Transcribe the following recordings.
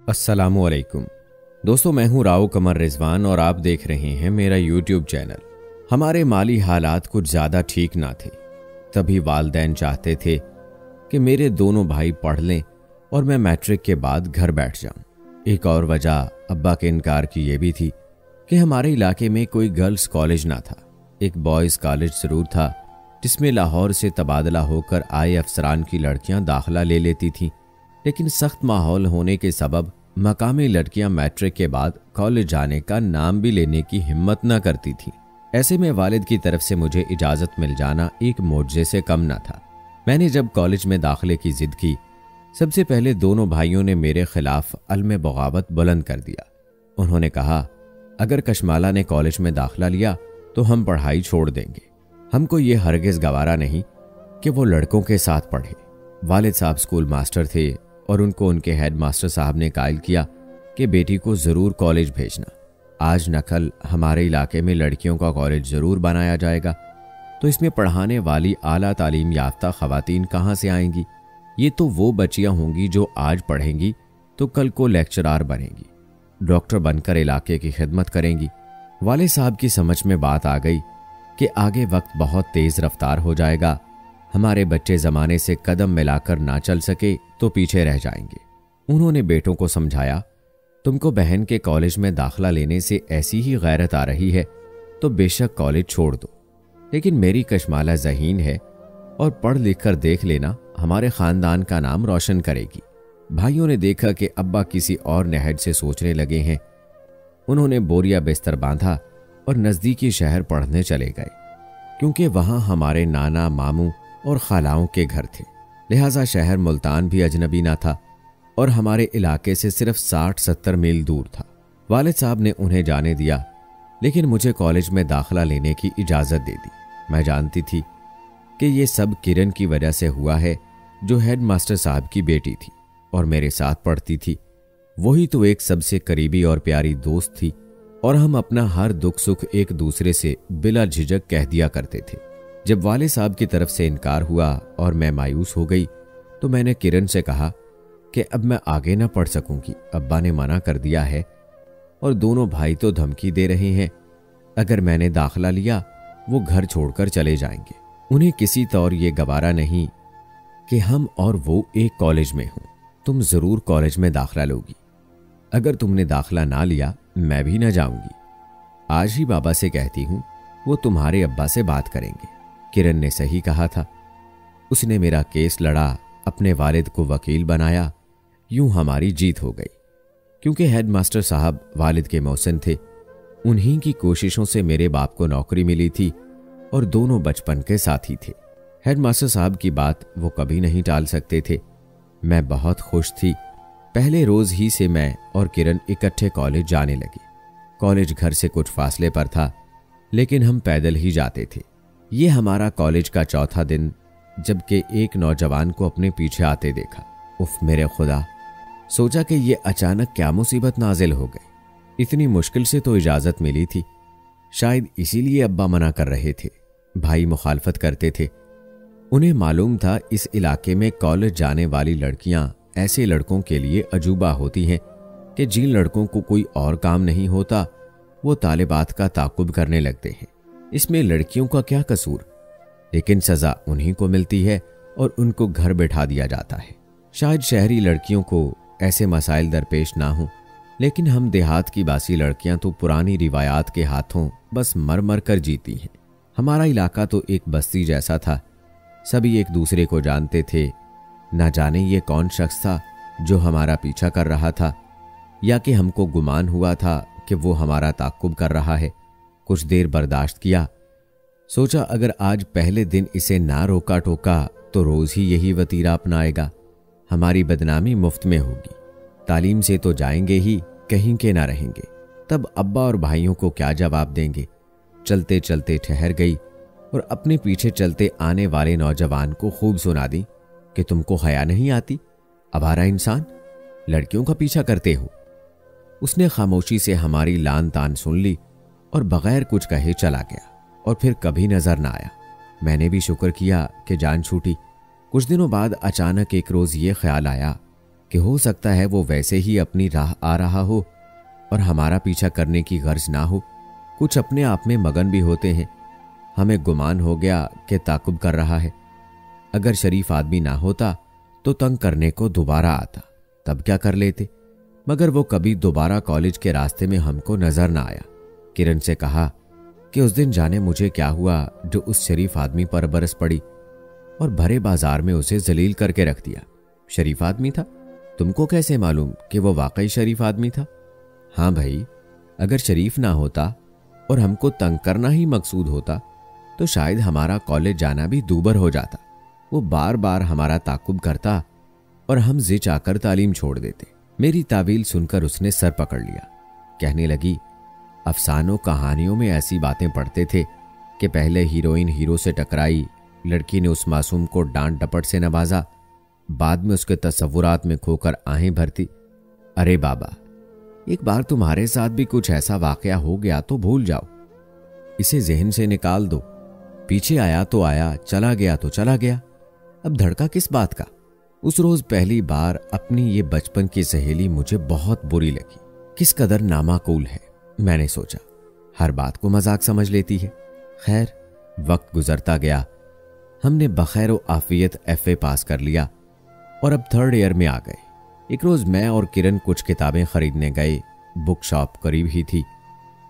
अस्सलामुअलैकुम दोस्तों, मैं हूं राव कमर रिजवान और आप देख रहे हैं मेरा यूट्यूब चैनल। हमारे माली हालात कुछ ज़्यादा ठीक ना थे, तभी वालिदैन चाहते थे कि मेरे दोनों भाई पढ़ लें और मैं मैट्रिक के बाद घर बैठ जाऊं। एक और वजह अब्बा के इनकार की ये भी थी कि हमारे इलाके में कोई गर्ल्स कॉलेज ना था। एक बॉयज़ कॉलेज ज़रूर था जिसमें लाहौर से तबादला होकर आए अफसरान की लड़कियां दाखिला ले लेती थीं, लेकिन सख्त माहौल होने के सबब मकामी लड़कियां मैट्रिक के बाद कॉलेज जाने का नाम भी लेने की हिम्मत न करती थीं। ऐसे में वालिद की तरफ से मुझे इजाज़त मिल जाना एक मौजज़े से कम न था। मैंने जब कॉलेज में दाखिले की जिद की, सबसे पहले दोनों भाइयों ने मेरे खिलाफ अलम बगावत बुलंद कर दिया। उन्होंने कहा, अगर कशमाला ने कॉलेज में दाखिला लिया तो हम पढ़ाई छोड़ देंगे। हमको ये हरगिज़ गवारा नहीं कि वो लड़कों के साथ पढ़े। वालिद साहब स्कूल मास्टर थे और उनको उनके हेड मास्टर साहब ने कायल किया कि बेटी को ज़रूर कॉलेज भेजना। आज न कल हमारे इलाके में लड़कियों का कॉलेज ज़रूर बनाया जाएगा, तो इसमें पढ़ाने वाली आला तालीम याफ्ता ख़वातीन कहाँ से आएंगी? ये तो वो बच्चियाँ होंगी जो आज पढ़ेंगी तो कल को लेक्चरार बनेंगी, डॉक्टर बनकर इलाके की खिदमत करेंगी। वाले साहब की समझ में बात आ गई कि आगे वक्त बहुत तेज़ रफ्तार हो जाएगा। हमारे बच्चे ज़माने से कदम मिलाकर ना चल सके तो पीछे रह जाएंगे। उन्होंने बेटों को समझाया, तुमको बहन के कॉलेज में दाखिला लेने से ऐसी ही गैरत आ रही है तो बेशक कॉलेज छोड़ दो, लेकिन मेरी कशमाला ज़हीन है और पढ़ लिख कर देख लेना, हमारे ख़ानदान का नाम रोशन करेगी। भाइयों ने देखा कि अब्बा किसी और नहज से सोचने लगे हैं। उन्होंने बोरिया बिस्तर बांधा और नज़दीकी शहर पढ़ने चले गए, क्योंकि वहाँ हमारे नाना मामू और खालाओं के घर थे। लिहाजा शहर मुल्तान भी अजनबी ना था और हमारे इलाके से सिर्फ 60-70 मील दूर था। वालिद साहब ने उन्हें जाने दिया, लेकिन मुझे कॉलेज में दाखिला लेने की इजाज़त दे दी। मैं जानती थी कि ये सब किरण की वजह से हुआ है, जो हेड मास्टर साहब की बेटी थी और मेरे साथ पढ़ती थी। वही तो एक सबसे करीबी और प्यारी दोस्त थी और हम अपना हर दुख सुख एक दूसरे से बिला झिझक कह दिया करते थे। जब वाले साहब की तरफ से इनकार हुआ और मैं मायूस हो गई, तो मैंने किरण से कहा कि अब मैं आगे ना पढ़ सकूंगी। अब्बा ने मना कर दिया है और दोनों भाई तो धमकी दे रहे हैं, अगर मैंने दाखिला लिया वो घर छोड़कर चले जाएंगे। उन्हें किसी तौर ये गवारा नहीं कि हम और वो एक कॉलेज में हों। तुम ज़रूर कॉलेज में दाखिला लोगी। अगर तुमने दाखिला ना लिया मैं भी ना जाऊंगी। आज ही बाबा से कहती हूँ, वो तुम्हारे अब्बा से बात करेंगे। किरण ने सही कहा था। उसने मेरा केस लड़ा, अपने वालिद को वकील बनाया। यूं हमारी जीत हो गई। क्योंकि हेडमास्टर साहब वालिद के मौसिन थे, उन्हीं की कोशिशों से मेरे बाप को नौकरी मिली थी और दोनों बचपन के साथी थे। हेडमास्टर साहब की बात वो कभी नहीं टाल सकते थे। मैं बहुत खुश थी। पहले रोज ही से मैं और किरण इकट्ठे कॉलेज जाने लगे। कॉलेज घर से कुछ फासले पर था, लेकिन हम पैदल ही जाते थे। ये हमारा कॉलेज का चौथा दिन, जबकि एक नौजवान को अपने पीछे आते देखा। उफ मेरे खुदा, सोचा कि ये अचानक क्या मुसीबत नाजिल हो गई। इतनी मुश्किल से तो इजाज़त मिली थी, शायद इसीलिए अब्बा मना कर रहे थे। भाई मुखालफत करते थे। उन्हें मालूम था इस इलाके में कॉलेज जाने वाली लड़कियां ऐसे लड़कों के लिए अजूबा होती हैं कि जिन लड़कों को कोई और काम नहीं होता वो तालिबात का ताकुब करने लगते हैं। इसमें लड़कियों का क्या कसूर? लेकिन सज़ा उन्हीं को मिलती है और उनको घर बैठा दिया जाता है। शायद शहरी लड़कियों को ऐसे मसाइल दरपेश ना हों, लेकिन हम देहात की बासी लड़कियां तो पुरानी रिवायात के हाथों बस मर मर कर जीती हैं। हमारा इलाका तो एक बस्ती जैसा था। सभी एक दूसरे को जानते थे। ना जाने ये कौन शख्स था जो हमारा पीछा कर रहा था, या कि हमको गुमान हुआ था कि वो हमारा ताकुब कर रहा है। कुछ देर बर्दाश्त किया। सोचा अगर आज पहले दिन इसे ना रोका टोका तो रोज ही यही वतीरा अपनाएगा। हमारी बदनामी मुफ्त में होगी। तालीम से तो जाएंगे ही, कहीं के ना रहेंगे। तब अब्बा और भाइयों को क्या जवाब देंगे? चलते चलते ठहर गई और अपने पीछे चलते आने वाले नौजवान को खूब सुना दी कि तुमको हया नहीं आती? अवारा इंसान, लड़कियों का पीछा करते हो। उसने खामोशी से हमारी लान तान सुन ली और बगैर कुछ कहे चला गया और फिर कभी नजर ना आया। मैंने भी शुक्र किया कि जान छूटी। कुछ दिनों बाद अचानक एक रोज ये ख्याल आया कि हो सकता है वो वैसे ही अपनी राह आ रहा हो और हमारा पीछा करने की गर्ज ना हो। कुछ अपने आप में मगन भी होते हैं। हमें गुमान हो गया कि ताकुब कर रहा है। अगर शरीफ आदमी ना होता तो तंग करने को दोबारा आता, तब क्या कर लेते। मगर वो कभी दोबारा कॉलेज के रास्ते में हमको नजर ना आया। किरण से कहा कि उस दिन जाने मुझे क्या हुआ जो उस शरीफ आदमी पर बरस पड़ी और भरे बाजार में उसे जलील करके रख दिया। शरीफ आदमी था? तुमको कैसे मालूम कि वो वाकई शरीफ आदमी था? हाँ भाई, अगर शरीफ ना होता और हमको तंग करना ही मकसूद होता तो शायद हमारा कॉलेज जाना भी दूबर हो जाता। वो बार बार हमारा ताकुब करता और हम जिच आकर तालीम छोड़ देते। मेरी तावील सुनकर उसने सर पकड़ लिया। कहने लगी, अफसानों कहानियों में ऐसी बातें पढ़ते थे कि पहले हीरोइन हीरो से टकराई, लड़की ने उस मासूम को डांट डपट से नवाजा, बाद में उसके तसव्वुरात में खोकर आहें भरती। अरे बाबा, एक बार तुम्हारे साथ भी कुछ ऐसा वाकया हो गया तो भूल जाओ, इसे जहन से निकाल दो। पीछे आया तो आया, चला गया तो चला गया, अब धड़का किस बात का। उस रोज पहली बार अपनी ये बचपन की सहेली मुझे बहुत बुरी लगी। किस कदर नामाकूल है, मैंने सोचा। हर बात को मजाक समझ लेती है। खैर, वक्त गुजरता गया। हमने बखैर व आफियत FA पास कर लिया और अब 3rd ईयर में आ गए। एक रोज मैं और किरण कुछ किताबें खरीदने गए। बुक शॉप करीब ही थी।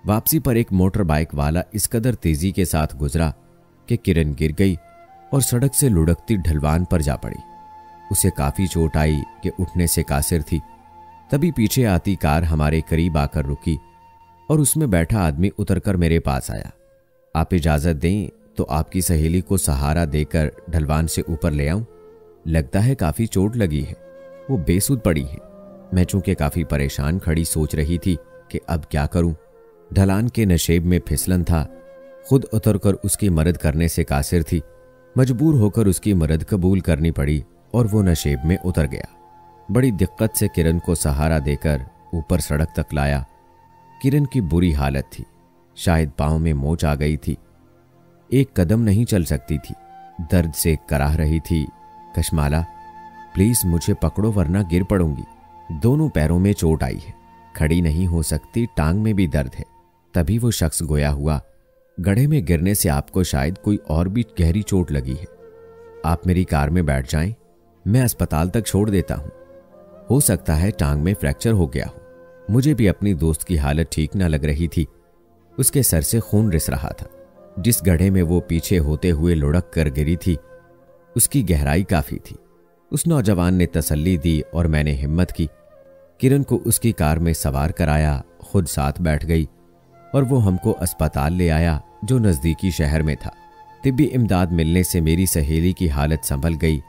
वापसी पर एक मोटर बाइक वाला इस कदर तेजी के साथ गुजरा कि किरण गिर गई और सड़क से लुढ़कती ढलवान पर जा पड़ी। उसे काफी चोट आई कि उठने से कासिर थी। तभी पीछे आती कार हमारे करीब आकर रुकी और उसमें बैठा आदमी उतरकर मेरे पास आया। आप इजाजत दें तो आपकी सहेली को सहारा देकर ढलवान से ऊपर ले आऊं? लगता है काफी चोट लगी है, वो बेसुध पड़ी है। मैं चूंकि काफी परेशान खड़ी सोच रही थी कि अब क्या करूं। ढलान के नशेब में फिसलन था। खुद उतरकर उसकी मदद करने से कासिर थी। मजबूर होकर उसकी मदद कबूल करनी पड़ी और वो नशेब में उतर गया। बड़ी दिक्कत से किरण को सहारा देकर ऊपर सड़क तक लाया। किरण की बुरी हालत थी। शायद पांव में मोच आ गई थी। एक कदम नहीं चल सकती थी। दर्द से कराह रही थी। कशमाला, प्लीज मुझे पकड़ो वरना गिर पड़ूंगी। दोनों पैरों में चोट आई है, खड़ी नहीं हो सकती, टांग में भी दर्द है। तभी वो शख्स गोया हुआ, गड्ढे में गिरने से आपको शायद कोई और भी गहरी चोट लगी है। आप मेरी कार में बैठ जाएं, मैं अस्पताल तक छोड़ देता हूं। हो सकता है टांग में फ्रैक्चर हो गया हो। मुझे भी अपनी दोस्त की हालत ठीक न लग रही थी। उसके सर से खून रिस रहा था। जिस गड्ढे में वो पीछे होते हुए लुढ़क कर गिरी थी उसकी गहराई काफी थी। उस नौजवान ने तसल्ली दी और मैंने हिम्मत की। किरण को उसकी कार में सवार कराया, खुद साथ बैठ गई और वो हमको अस्पताल ले आया जो नजदीकी शहर में था। तिब्बी इमदाद मिलने से मेरी सहेली की हालत संभल गई।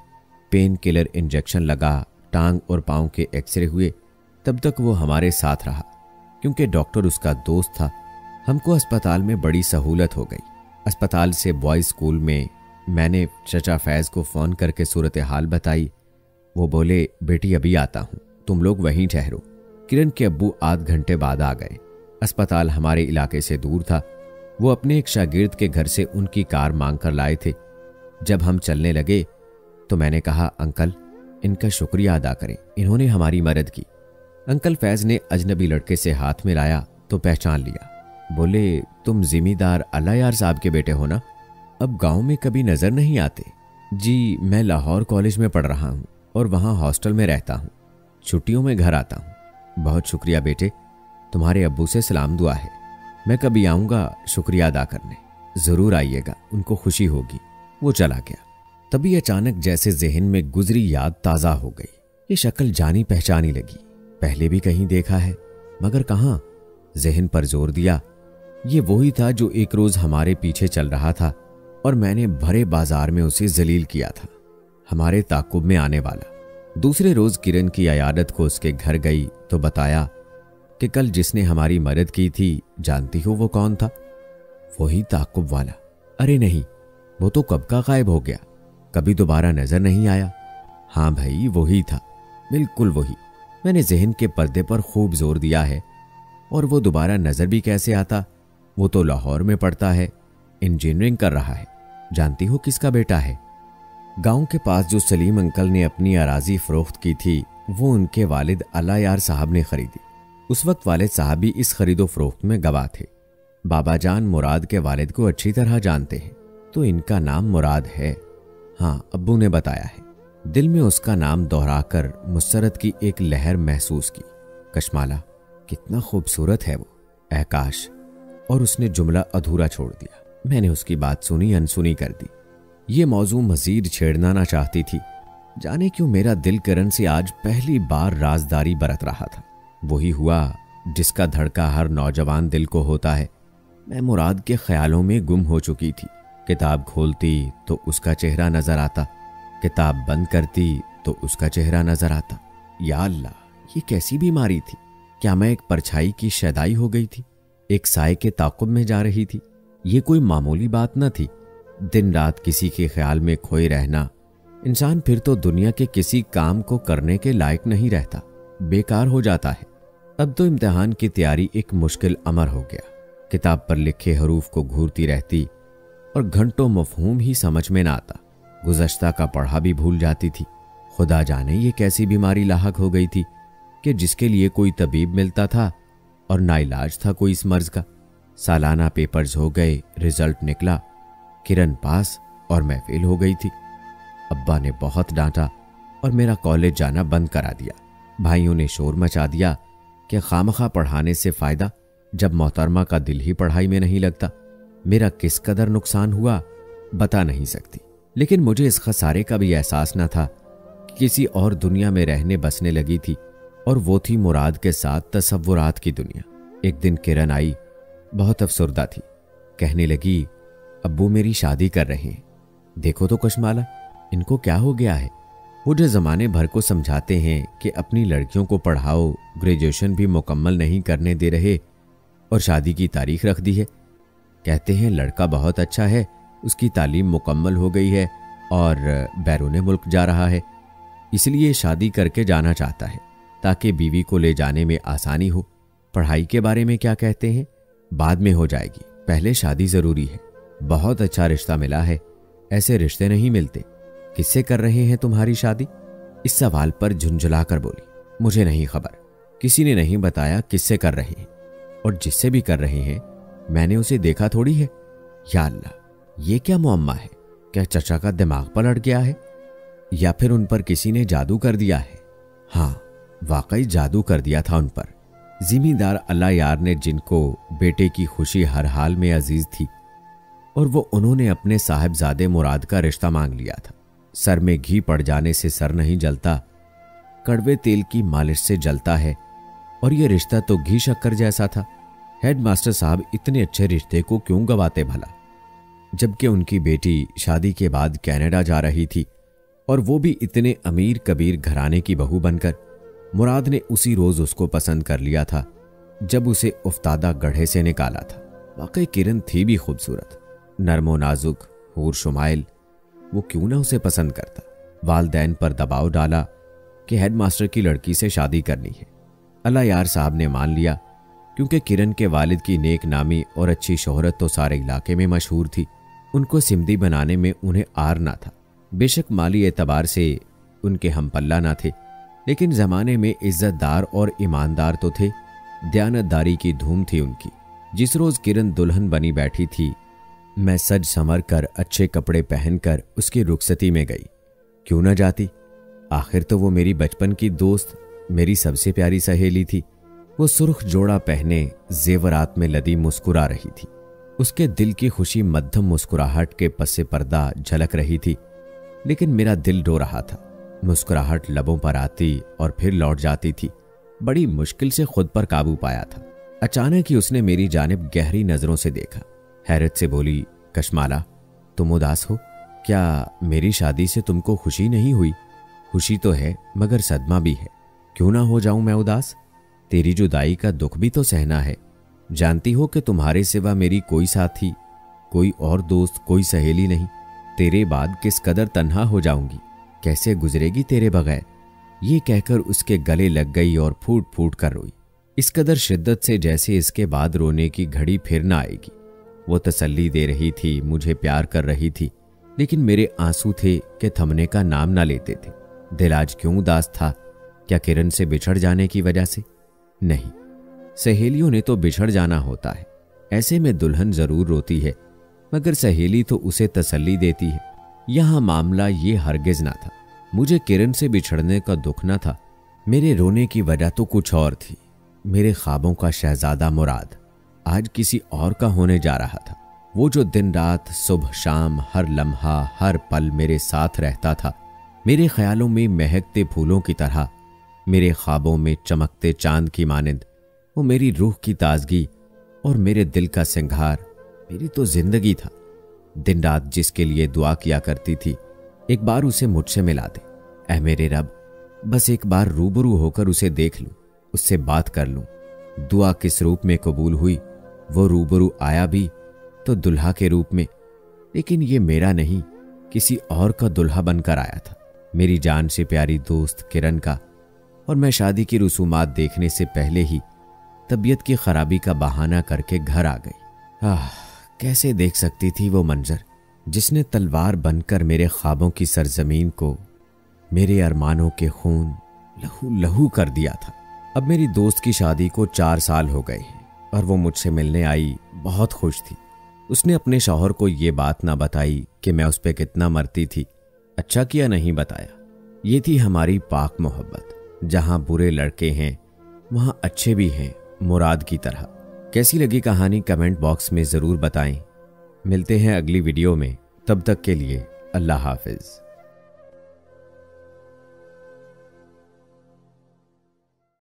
पेन किलर इंजेक्शन लगा, टांग और पांव के एक्सरे हुए। तब तक वो हमारे साथ रहा क्योंकि डॉक्टर उसका दोस्त था। हमको अस्पताल में बड़ी सहूलत हो गई। अस्पताल से बॉयज स्कूल में मैंने चचा फैज को फोन करके सूरत हाल बताई। वो बोले, बेटी अभी आता हूं, तुम लोग वहीं ठहरो। किरण के अब्बू आध घंटे बाद आ गए। अस्पताल हमारे इलाके से दूर था। वो अपने एक शागिर्द के घर से उनकी कार मांग कर लाए थे। जब हम चलने लगे तो मैंने कहा, अंकल, इनका शुक्रिया अदा करें, इन्होंने हमारी मदद की। अंकल फैज ने अजनबी लड़के से हाथ मिलाया तो पहचान लिया। बोले, तुम जिमीदार अल्लाह यार साहब के बेटे हो ना? अब गांव में कभी नजर नहीं आते। जी, मैं लाहौर कॉलेज में पढ़ रहा हूँ और वहाँ हॉस्टल में रहता हूँ। छुट्टियों में घर आता हूँ। बहुत शुक्रिया बेटे, तुम्हारे अब्बू से सलाम दुआ है। मैं कभी आऊँगा शुक्रिया अदा करने। जरूर आइएगा, उनको खुशी होगी। वो चला गया। तभी अचानक जैसे जहन में गुजरी याद ताज़ा हो गई। ये शक्ल जानी पहचानी लगी। पहले भी कहीं देखा है मगर कहाँ। जहन पर जोर दिया। ये वही था जो एक रोज हमारे पीछे चल रहा था और मैंने भरे बाजार में उसे जलील किया था, हमारे ताकुब में आने वाला। दूसरे रोज किरण की अयादत को उसके घर गई तो बताया कि कल जिसने हमारी मदद की थी, जानती हो वो कौन था? वही ताकुब वाला। अरे नहीं, वो तो कब का गायब हो गया, कभी दोबारा नजर नहीं आया। हाँ भाई, वही था, बिल्कुल वही। मैंने जहन के पर्दे पर खूब जोर दिया है। और वो दोबारा नजर भी कैसे आता? वो तो लाहौर में पढ़ता है, इंजीनियरिंग कर रहा है। जानती हो किसका बेटा है? गांव के पास जो सलीम अंकल ने अपनी अराजी फरोख्त की थी, वो उनके वालिद अल्लाह यार साहब ने खरीदी। उस वक्त वालिद साहब भी इस खरीदो फरोख्त में गवाह थे। बाबा जान मुराद के वालिद को अच्छी तरह जानते हैं, तो इनका नाम मुराद है। हाँ, अब्बू ने बताया है। दिल में उसका नाम दोहराकर मुसरत की एक लहर महसूस की। कशमाला, कितना खूबसूरत है वो, ऐ काश। और उसने जुमला अधूरा छोड़ दिया। मैंने उसकी बात सुनी अनसुनी कर दी। ये मौजू मजीद छेड़ना ना चाहती थी। जाने क्यों मेरा दिल किरण से आज पहली बार राजदारी बरत रहा था। वही हुआ जिसका धड़का हर नौजवान दिल को होता है। मैं मुराद के ख्यालों में गुम हो चुकी थी। किताब खोलती तो उसका चेहरा नजर आता, किताब बंद करती तो उसका चेहरा नजर आता। या अल्लाह, ये कैसी बीमारी थी? क्या मैं एक परछाई की शैदाई हो गई थी, एक साए के ताक़ुब में जा रही थी? ये कोई मामूली बात न थी। दिन रात किसी के ख्याल में खोए रहना, इंसान फिर तो दुनिया के किसी काम को करने के लायक नहीं रहता, बेकार हो जाता है। अब तो इम्तिहान की तैयारी एक मुश्किल अमर हो गया। किताब पर लिखे हरूफ को घूरती रहती और घंटों मफहूम ही समझ में ना आता। गुज़श्ता का पढ़ा भी भूल जाती थी। खुदा जाने ये कैसी बीमारी लाहक हो गई थी कि जिसके लिए कोई तबीब मिलता था और नाइलाज था कोई इस मर्ज का। सालाना पेपर्स हो गए, रिजल्ट निकला, किरण पास और मैं फेल हो गई थी। अब्बा ने बहुत डांटा और मेरा कॉलेज जाना बंद करा दिया। भाइयों ने शोर मचा दिया कि खामखा पढ़ाने से फायदा जब मोहतरमा का दिल ही पढ़ाई में नहीं लगता। मेरा किस कदर नुकसान हुआ बता नहीं सकती, लेकिन मुझे इस खसारे का भी एहसास न था कि किसी और दुनिया में रहने बसने लगी थी, और वो थी मुराद के साथ तसव्वुरात की दुनिया। एक दिन किरण आई, बहुत अफसुर्दा थी। कहने लगी, अब्बू मेरी शादी कर रहे हैं। देखो तो कशमाला, इनको क्या हो गया है? वो जो जमाने भर को समझाते हैं कि अपनी लड़कियों को पढ़ाओ, ग्रेजुएशन भी मुकम्मल नहीं करने दे रहे और शादी की तारीख रख दी है। कहते हैं लड़का बहुत अच्छा है, उसकी तालीम मुकम्मल हो गई है और बैरून मुल्क जा रहा है, इसलिए शादी करके जाना चाहता है ताकि बीवी को ले जाने में आसानी हो। पढ़ाई के बारे में क्या कहते हैं? बाद में हो जाएगी, पहले शादी जरूरी है। बहुत अच्छा रिश्ता मिला है, ऐसे रिश्ते नहीं मिलते। किससे कर रहे हैं तुम्हारी शादी? इस सवाल पर झुंझुला कर बोली, मुझे नहीं खबर, किसी ने नहीं बताया किससे कर रहे हैं, और जिससे भी कर रहे हैं मैंने उसे देखा थोड़ी है। या अल्लाह, ये क्या मुअम्मा है? क्या चचा का दिमाग पलट गया है या फिर उन पर किसी ने जादू कर दिया है? हाँ, वाकई जादू कर दिया था उन पर। जिम्मेदार अल्लाह यार ने, जिनको बेटे की खुशी हर हाल में अजीज थी, और वो उन्होंने अपने साहिबजादे मुराद का रिश्ता मांग लिया था। सर में घी पड़ जाने से सर नहीं जलता, कड़वे तेल की मालिश से जलता है, और ये रिश्ता तो घी शक्कर जैसा था। हेडमास्टर साहब इतने अच्छे रिश्ते को क्यों गवाते भला? जबकि उनकी बेटी शादी के बाद कनाडा जा रही थी, और वो भी इतने अमीर कबीर घराने की बहू बनकर। मुराद ने उसी रोज उसको पसंद कर लिया था जब उसे उफ्तादा गढ़े से निकाला था। वाकई किरण थी भी खूबसूरत, नर्मो नाजुक, हूर शुमाइल। वो क्यों ना उसे पसंद करता? वालदैन पर दबाव डाला कि हेडमास्टर की लड़की से शादी करनी है। अल्लाह यार साहब ने मान लिया, क्योंकि किरण के वालिद की नेक नामी और अच्छी शोहरत तो सारे इलाके में मशहूर थी। उनको सिमदी बनाने में उन्हें आर ना था। बेशक माली एतबार से उनके हम पल्ला ना थे, लेकिन जमाने में इज्जतदार और ईमानदार तो थे। दयानतदारी की धूम थी उनकी। जिस रोज किरण दुल्हन बनी बैठी थी, मैं सज संवर कर अच्छे कपड़े पहनकर उसकी रुखसती में गई। क्यों न जाती? आखिर तो वो मेरी बचपन की दोस्त, मेरी सबसे प्यारी सहेली थी। वो सुर्ख जोड़ा पहने जेवरात में लदी मुस्कुरा रही थी। उसके दिल की खुशी मध्यम मुस्कुराहट के पसे पर्दा झलक रही थी, लेकिन मेरा दिल रो रहा था। मुस्कुराहट लबों पर आती और फिर लौट जाती थी। बड़ी मुश्किल से खुद पर काबू पाया था। अचानक ही उसने मेरी जानिब गहरी नजरों से देखा। हैरत से बोली, कशमाला, तुम उदास हो क्या? मेरी शादी से तुमको खुशी नहीं हुई? खुशी तो है, मगर सदमा भी है। क्यों ना हो जाऊं मैं उदास? तेरी जुदाई का दुख भी तो सहना है। जानती हो कि तुम्हारे सिवा मेरी कोई साथी, कोई और दोस्त, कोई सहेली नहीं। तेरे बाद किस कदर तन्हा हो जाऊंगी, कैसे गुजरेगी तेरे बगैर? ये कहकर उसके गले लग गई और फूट फूट कर रोई, इस कदर शिद्दत से जैसे इसके बाद रोने की घड़ी फिर ना आएगी। वो तसल्ली दे रही थी, मुझे प्यार कर रही थी, लेकिन मेरे आंसू थे कि थमने का नाम ना लेते थे। दिल आज क्यों उदास था? क्या किरण से बिछड़ जाने की वजह से? नहीं, सहेलियों ने तो बिछड़ जाना होता है, ऐसे में दुल्हन जरूर रोती है, मगर सहेली तो उसे तसल्ली देती है। यहां मामला ये हरगिज ना था। मुझे किरण से बिछड़ने का दुख न था, मेरे रोने की वजह तो कुछ और थी। मेरे ख्वाबों का शहजादा मुराद आज किसी और का होने जा रहा था। वो जो दिन रात सुबह शाम हर लम्हा हर पल मेरे साथ रहता था, मेरे ख्यालों में महकते फूलों की तरह, मेरे ख्वाबों में चमकते चांद की मानिंद, वो मेरी रूह की ताजगी और मेरे दिल का सिंगार, मेरी तो जिंदगी था। दिन रात जिसके लिए दुआ किया करती थी, एक बार उसे मुझसे मिला दे। ऐ मेरे रब, बस एक बार रूबरू होकर उसे देख लूं, उससे बात कर लूं। दुआ किस रूप में कबूल हुई, वो रूबरू आया भी तो दुल्हा के रूप में, लेकिन ये मेरा नहीं, किसी और का दुल्हा बनकर आया था, मेरी जान से प्यारी दोस्त किरण का। और मैं शादी की रसूमात देखने से पहले ही तबीयत की खराबी का बहाना करके घर आ गई। कैसे देख सकती थी वो मंजर जिसने तलवार बनकर मेरे ख्वाबों की सरजमीन को, मेरे अरमानों के खून लहू लहू कर दिया था। अब मेरी दोस्त की शादी को 4 साल हो गए हैं और वो मुझसे मिलने आई, बहुत खुश थी। उसने अपने शौहर को ये बात ना बताई कि मैं उस पर कितना मरती थी। अच्छा किया नहीं बताया। ये थी हमारी पाक मोहब्बत, जहां बुरे लड़के हैं वहां अच्छे भी हैं, मुराद की तरह। कैसी लगी कहानी कमेंट बॉक्स में जरूर बताएं। मिलते हैं अगली वीडियो में, तब तक के लिए अल्लाह हाफिज।